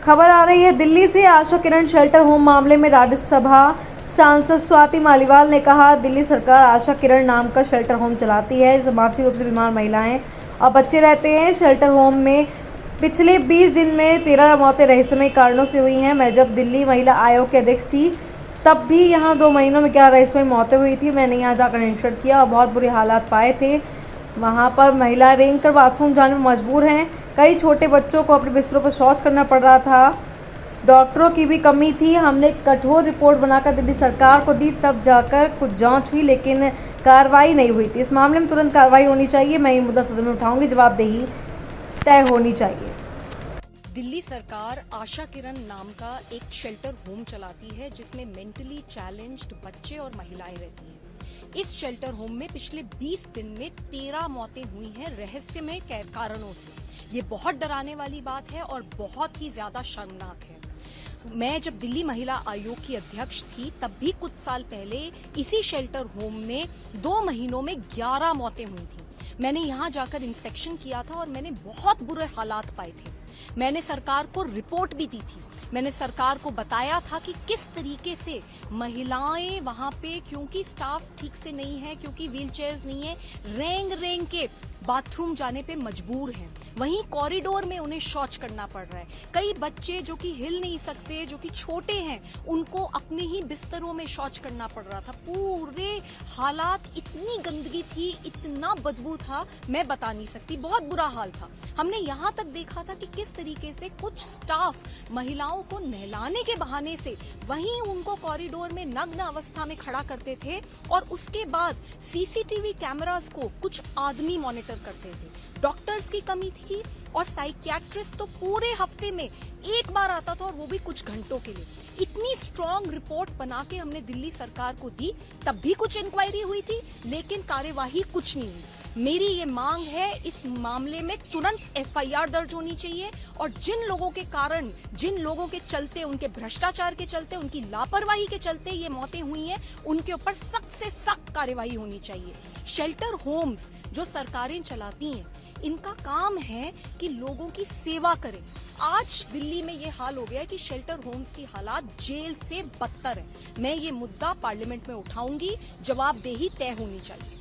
खबर आ रही है दिल्ली से। आशा किरण शेल्टर होम मामले में राज्यसभा सांसद स्वाति मालीवाल ने कहा, दिल्ली सरकार आशा किरण नाम का शेल्टर होम चलाती है। इसमें मानसिक रूप से बीमार महिलाएं और बच्चे रहते हैं। शेल्टर होम में पिछले 20 दिन में 13 मौतें रहस्यमय कारणों से हुई हैं। मैं जब दिल्ली महिला आयोग के अध्यक्ष थी तब भी यहाँ 2 महीनों में 11 रहस्यमय मौतें हुई थी। मैंने यहाँ जाकर निरीक्षण किया और बहुत बुरे हालात पाए थे। वहाँ पर महिलाएं रेंग कर बाथरूम जाने में मजबूर हैं। कई छोटे बच्चों को अपने बिस्तरों पर शौच करना पड़ रहा था। डॉक्टरों की भी कमी थी। हमने कठोर रिपोर्ट बनाकर दिल्ली सरकार को दी, तब जाकर कुछ जांच हुई, लेकिन कार्रवाई नहीं हुई थी। इस मामले में तुरंत कार्रवाई होनी चाहिए। मैं ये मुद्दा सदन में उठाऊंगी। जवाबदेही तय होनी चाहिए। दिल्ली सरकार आशा किरण नाम का एक शेल्टर होम चलाती है जिसमें मेंटली चैलेंज्ड बच्चे और महिलाएं रहती हैं। इस शेल्टर होम में पिछले 20 दिन में 13 मौतें हुई हैं रहस्यमय कारणों से। ये बहुत डराने वाली बात है और बहुत ही ज्यादा शर्मनाक है। मैं जब दिल्ली महिला आयोग की अध्यक्ष थी तब भी कुछ साल पहले इसी शेल्टर होम में 2 महीनों में 11 मौतें हुई थी। मैंने यहाँ जाकर इंस्पेक्शन किया था और मैंने बहुत बुरे हालात पाए थे। मैंने सरकार को रिपोर्ट भी दी थी। मैंने सरकार को बताया था कि किस तरीके से महिलाएं वहां पे, क्योंकि स्टाफ ठीक से नहीं है, क्योंकि व्हीलचेयर्स नहीं है, रेंग रेंग के बाथरूम जाने पे मजबूर हैं। वहीं कॉरिडोर में उन्हें शौच करना पड़ रहा है। कई बच्चे जो कि हिल नहीं सकते, जो कि छोटे हैं, उनको अपने ही बिस्तरों में शौच करना पड़ रहा था। पूरे हालात, इतनी गंदगी थी, इतना बदबू था, मैं बता नहीं सकती। बहुत बुरा हाल था। हमने यहाँ तक देखा था कि किस तरीके से कुछ स्टाफ महिलाओं को नहलाने के बहाने से वहीं उनको कॉरिडोर में नग्न अवस्था में खड़ा करते थे और उसके बाद सीसीटीवी कैमरास को कुछ आदमी मॉनिटर करते थे। डॉक्टर्स की कमी थी और साइकियाट्रिस्ट तो पूरे हफ्ते में एक बार आता था और वो भी कुछ घंटों के लिए। इतनी स्ट्रॉन्ग रिपोर्ट बना के हमने दिल्ली सरकार को दी, तब भी कुछ इंक्वायरी हुई थी, लेकिन कार्यवाही कुछ नहीं हुई। मेरी ये मांग है, इस मामले में तुरंत एफआईआर दर्ज होनी चाहिए और जिन लोगों के कारण, जिन लोगों के चलते, उनके भ्रष्टाचार के चलते, उनकी लापरवाही के चलते ये मौतें हुई हैं, उनके ऊपर सख्त से सख्त कार्यवाही होनी चाहिए। शेल्टर होम्स जो सरकारें चलाती हैं, इनका काम है कि लोगों की सेवा करें। आज दिल्ली में ये हाल हो गया है कि शेल्टर होम्स की हालात जेल से बदतर है। मैं ये मुद्दा पार्लियामेंट में उठाऊंगी। जवाबदेही तय होनी चाहिए।